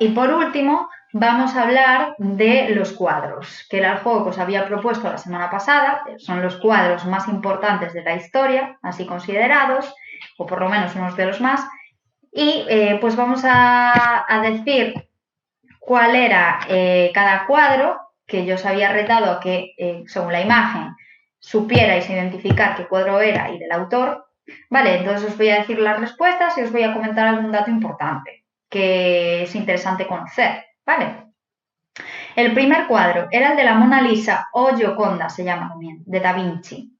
Y por último, vamos a hablar de los cuadros, que era el juego que os había propuesto la semana pasada. Son los cuadros más importantes de la historia, así considerados, o por lo menos unos de los más. Y pues vamos a decir cuál era cada cuadro, que yo os había retado a que, según la imagen, supierais identificar qué cuadro era y del autor. Vale, entonces os voy a decir las respuestas y os voy a comentar algún dato importante que es interesante conocer, ¿vale? El primer cuadro era el de la Mona Lisa, o Gioconda se llama también, de Da Vinci.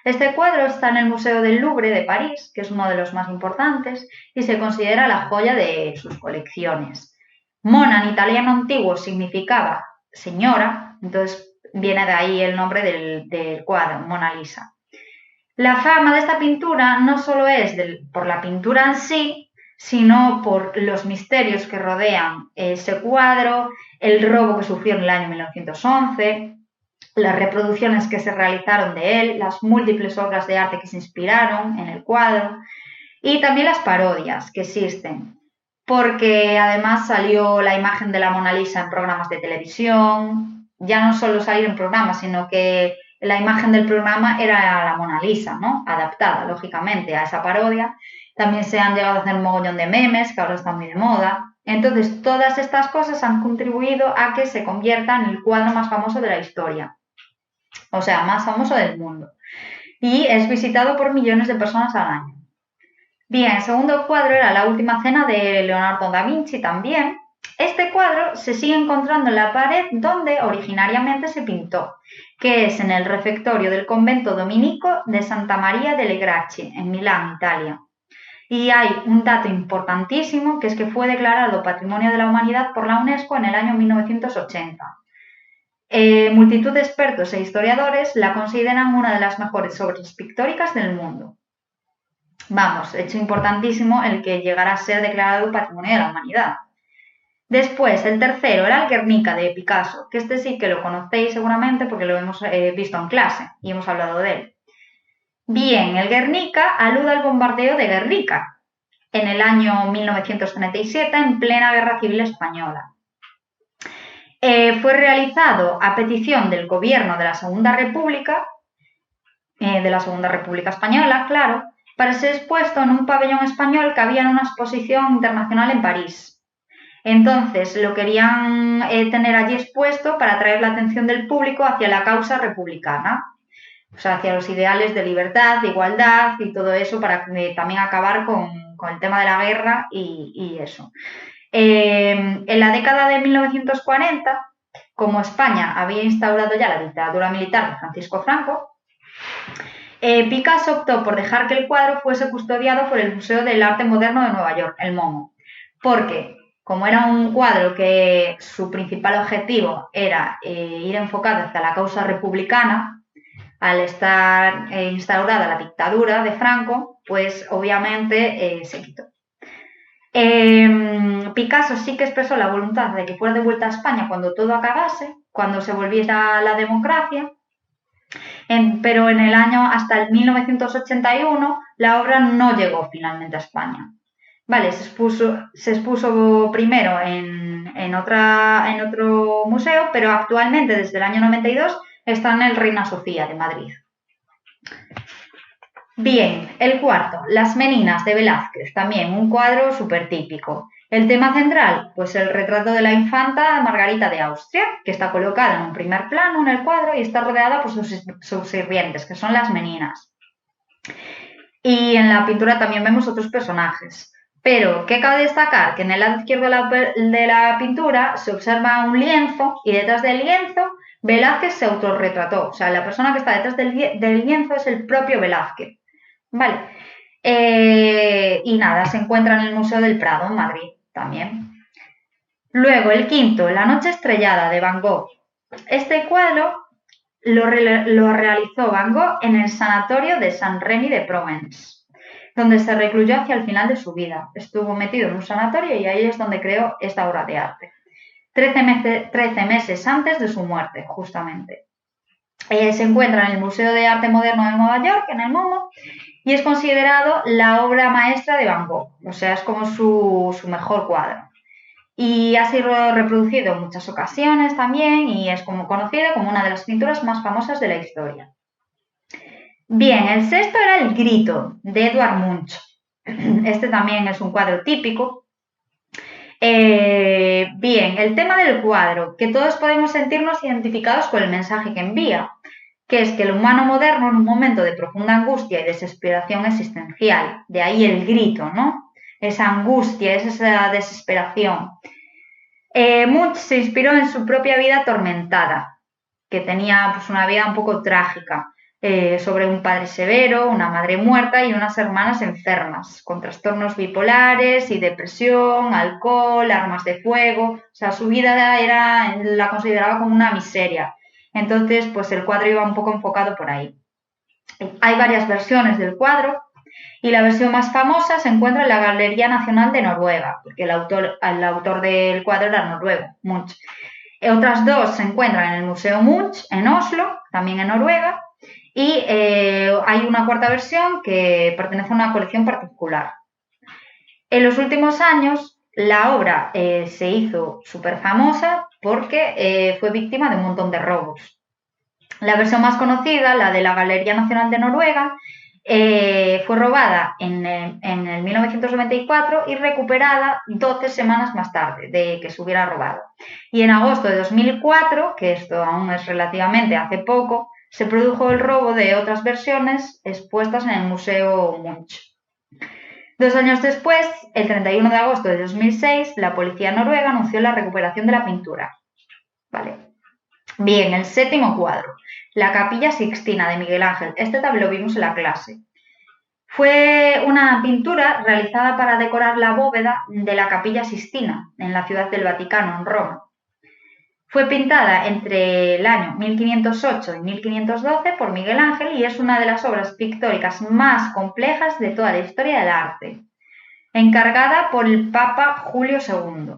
Este cuadro está en el Museo del Louvre de París, que es uno de los más importantes, y se considera la joya de sus colecciones. Mona en italiano antiguo significaba señora, entonces viene de ahí el nombre del cuadro, Mona Lisa. La fama de esta pintura no solo es por la pintura en sí, sino por los misterios que rodean ese cuadro, el robo que sufrió en el año 1911, las reproducciones que se realizaron de él, las múltiples obras de arte que se inspiraron en el cuadro y también las parodias que existen, porque además salió la imagen de la Mona Lisa en programas de televisión, ya no solo salir en programas, sino que la imagen del programa era la Mona Lisa, ¿no? Adaptada, lógicamente, a esa parodia. También se han llegado a hacer un mogollón de memes, que ahora están muy de moda. Entonces, todas estas cosas han contribuido a que se convierta en el cuadro más famoso de la historia. O sea, más famoso del mundo. Y es visitado por millones de personas al año. Bien, el segundo cuadro era La Última Cena de Leonardo da Vinci también. Este cuadro se sigue encontrando en la pared donde originariamente se pintó, que es en el refectorio del convento dominico de Santa María delle Grazie, en Milán, Italia. Y hay un dato importantísimo, que es que fue declarado Patrimonio de la Humanidad por la UNESCO en el año 1980. Multitud de expertos e historiadores la consideran una de las mejores obras pictóricas del mundo. Vamos, hecho importantísimo el que llegara a ser declarado Patrimonio de la Humanidad. Después, el tercero era el Guernica de Picasso, que este sí que lo conocéis seguramente porque lo hemos visto en clase y hemos hablado de él. Bien, el Guernica alude al bombardeo de Guernica en el año 1937 en plena Guerra Civil Española. Fue realizado a petición del gobierno de la Segunda República Española, claro, para ser expuesto en un pabellón español que había en una exposición internacional en París. Entonces lo querían tener allí expuesto para atraer la atención del público hacia la causa republicana, o sea, hacia los ideales de libertad, de igualdad y todo eso, para también acabar con el tema de la guerra y eso. En la década de 1940, como España había instaurado ya la dictadura militar de Francisco Franco, Picasso optó por dejar que el cuadro fuese custodiado por el Museo del Arte Moderno de Nueva York, el MoMA, porque como era un cuadro que su principal objetivo era ir enfocado hacia la causa republicana, al estar instaurada la dictadura de Franco, pues obviamente se quitó. Picasso sí que expresó la voluntad de que fuera de vuelta a España cuando todo acabase, cuando se volviera la democracia, pero en el año hasta el 1981 la obra no llegó finalmente a España. Vale, se expuso primero en otro museo, pero actualmente desde el año 92 está en el Reina Sofía de Madrid. Bien, el cuarto, Las Meninas de Velázquez, también un cuadro súper típico. El tema central, pues el retrato de la infanta Margarita de Austria, que está colocada en un primer plano en el cuadro y está rodeada por sus sirvientes, que son las meninas. Y en la pintura también vemos otros personajes. Pero, ¿qué cabe destacar? Que en el lado izquierdo de la pintura se observa un lienzo y detrás del lienzo Velázquez se autorretrató. O sea, la persona que está detrás del lienzo es el propio Velázquez. Vale. Y nada, se encuentra en el Museo del Prado, en Madrid, también. Luego, el quinto, La Noche Estrellada, de Van Gogh. Este cuadro lo realizó Van Gogh en el sanatorio de Saint-Rémy de Provence, donde se recluyó hacia el final de su vida. Estuvo metido en un sanatorio y ahí es donde creó esta obra de arte. 13 meses antes de su muerte, justamente. Se encuentra en el Museo de Arte Moderno de Nueva York, en el MoMA, y es considerado la obra maestra de Van Gogh, o sea, es como su mejor cuadro. y ha sido reproducido en muchas ocasiones también y es conocida como una de las pinturas más famosas de la historia. Bien, el sexto era El Grito, de Edvard Munch. Este también es un cuadro típico. Bien, el tema del cuadro, que todos podemos sentirnos identificados con el mensaje que envía, que es que el humano moderno en un momento de profunda angustia y desesperación existencial, de ahí el grito, ¿no? Esa angustia, esa desesperación. Munch se inspiró en su propia vida atormentada, que tenía pues, una vida un poco trágica, sobre un padre severo, una madre muerta y unas hermanas enfermas, con trastornos bipolares y depresión, alcohol, armas de fuego. O sea, su vida la consideraba como una miseria. Entonces, pues el cuadro iba un poco enfocado por ahí. Hay varias versiones del cuadro y la versión más famosa se encuentra en la Galería Nacional de Noruega, porque el autor del cuadro era noruego, Munch. Otras dos se encuentran en el Museo Munch, en Oslo, también en Noruega, y hay una cuarta versión que pertenece a una colección particular. En los últimos años, la obra se hizo súper famosa porque fue víctima de un montón de robos. La versión más conocida, la de la Galería Nacional de Noruega, fue robada en el 1994 y recuperada 12 semanas más tarde de que se hubiera robado. Y en agosto de 2004, que esto aún es relativamente hace poco, se produjo el robo de otras versiones expuestas en el Museo Munch. 2 años después, el 31 de agosto de 2006, la policía noruega anunció la recuperación de la pintura. Vale. Bien, el séptimo cuadro, la Capilla Sixtina de Miguel Ángel. Este también lo vimos en la clase. Fue una pintura realizada para decorar la bóveda de la Capilla Sixtina en la ciudad del Vaticano, en Roma. Fue pintada entre el año 1508 y 1512 por Miguel Ángel y es una de las obras pictóricas más complejas de toda la historia del arte, encargada por el Papa Julio II.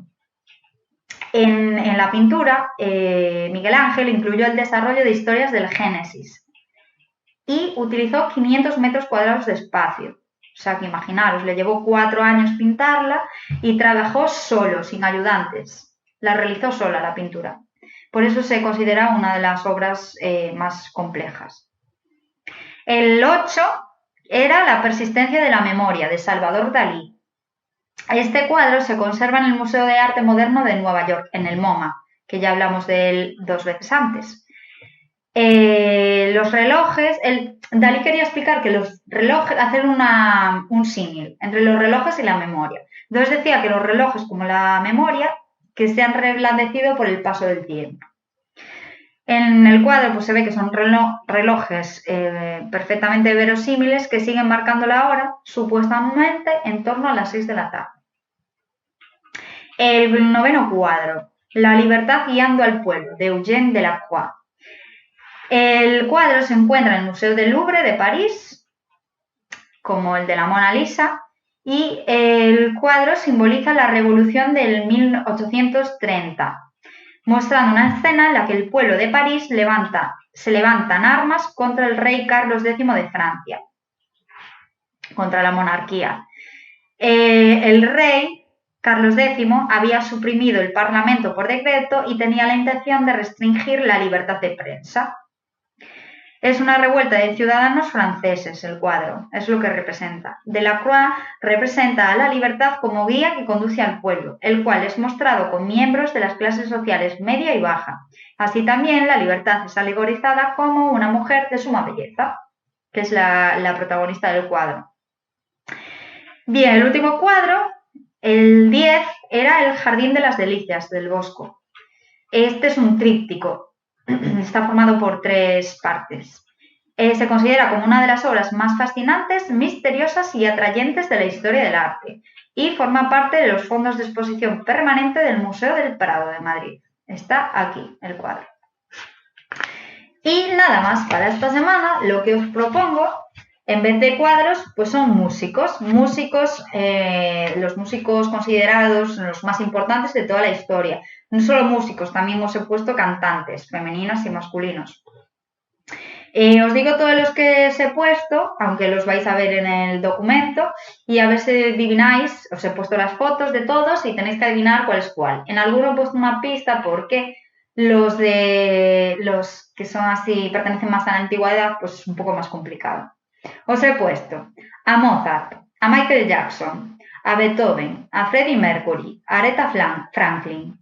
En la pintura, Miguel Ángel incluyó el desarrollo de historias del Génesis y utilizó 500 metros cuadrados de espacio. O sea que imaginaros, le llevó 4 años pintarla y trabajó solo, sin ayudantes. La realizó sola la pintura. Por eso se considera una de las obras más complejas. El 8 era La persistencia de la memoria, de Salvador Dalí. Este cuadro se conserva en el Museo de Arte Moderno de Nueva York, en el MoMA, que ya hablamos de él 2 veces antes. Los relojes, Dalí quería explicar que los relojes, hacer un símil entre los relojes y la memoria. Entonces decía que los relojes, como la memoria, que se han reblandecido por el paso del tiempo. En el cuadro pues, se ve que son relojes perfectamente verosímiles que siguen marcando la hora, supuestamente en torno a las 6 de la tarde. El noveno cuadro, La libertad guiando al pueblo, de Eugène Delacroix. El cuadro se encuentra en el Museo del Louvre de París, como el de la Mona Lisa, y el cuadro simboliza la revolución del 1830, mostrando una escena en la que el pueblo de París se levantan armas contra el rey Carlos X de Francia, contra la monarquía. El rey Carlos X había suprimido el Parlamento por decreto y tenía la intención de restringir la libertad de prensa. Es una revuelta de ciudadanos franceses el cuadro, es lo que representa. Delacroix representa a la libertad como guía que conduce al pueblo, el cual es mostrado con miembros de las clases sociales media y baja. Así también la libertad es alegorizada como una mujer de suma belleza, que es la protagonista del cuadro. Bien, el último cuadro, el 10, era El Jardín de las Delicias, del Bosco. Este es un tríptico. Está formado por 3 partes. Se considera como una de las obras más fascinantes, misteriosas y atrayentes de la historia del arte y forma parte de los fondos de exposición permanente del Museo del Prado de Madrid. Está aquí el cuadro. Y nada más para esta semana, lo que os propongo, en vez de cuadros, pues son músicos. Los músicos considerados los más importantes de toda la historia. No solo músicos, también os he puesto cantantes, femeninas y masculinos. Os digo todos los que os he puesto, aunque los vais a ver en el documento, y a ver si adivináis. Os he puesto las fotos de todos y tenéis que adivinar cuál es cuál. En alguno he puesto una pista porque los que son así, pertenecen más a la antigüedad, pues es un poco más complicado. Os he puesto a Mozart, a Michael Jackson, a Beethoven, a Freddie Mercury, a Aretha Franklin,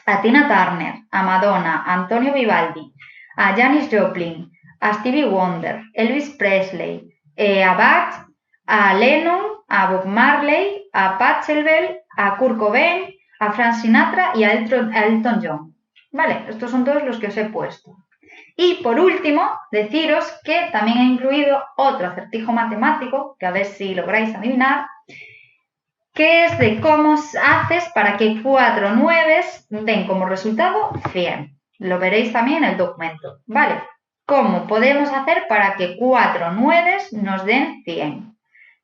a Tina Turner, a Madonna, a Antonio Vivaldi, a Janis Joplin, a Stevie Wonder, Elvis Presley, a Bach, a Lennon, a Bob Marley, a Pachelbel, a Kurt Cobain, a Frank Sinatra y a Elton John. Vale, estos son todos los que os he puesto. Y por último, deciros que también he incluido otro acertijo matemático, que a ver si lográis adivinar, que es de cómo haces para que 4 nueves den como resultado 100. Lo veréis también en el documento, ¿vale? ¿Cómo podemos hacer para que 4 nueves nos den 100?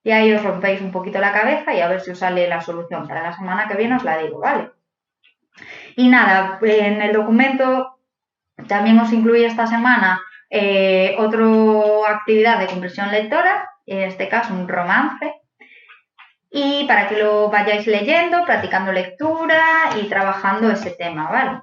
Y ahí os rompéis un poquito la cabeza y a ver si os sale la solución. Para la semana que viene os la digo, ¿vale? Y nada, en el documento también os incluí esta semana otra actividad de comprensión lectora, en este caso un romance, y para que lo vayáis leyendo, practicando lectura y trabajando ese tema, ¿vale?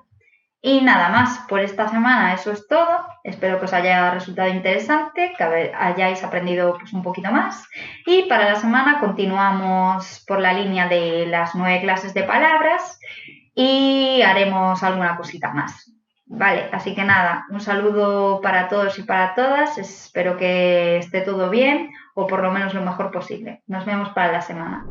Y nada más, por esta semana eso es todo. Espero que os haya resultado interesante, que hayáis aprendido pues, un poquito más. Y para la semana continuamos por la línea de las 9 clases de palabras y haremos alguna cosita más. Vale, así que nada, un saludo para todos y para todas. Espero que esté todo bien o por lo menos lo mejor posible. Nos vemos para la semana.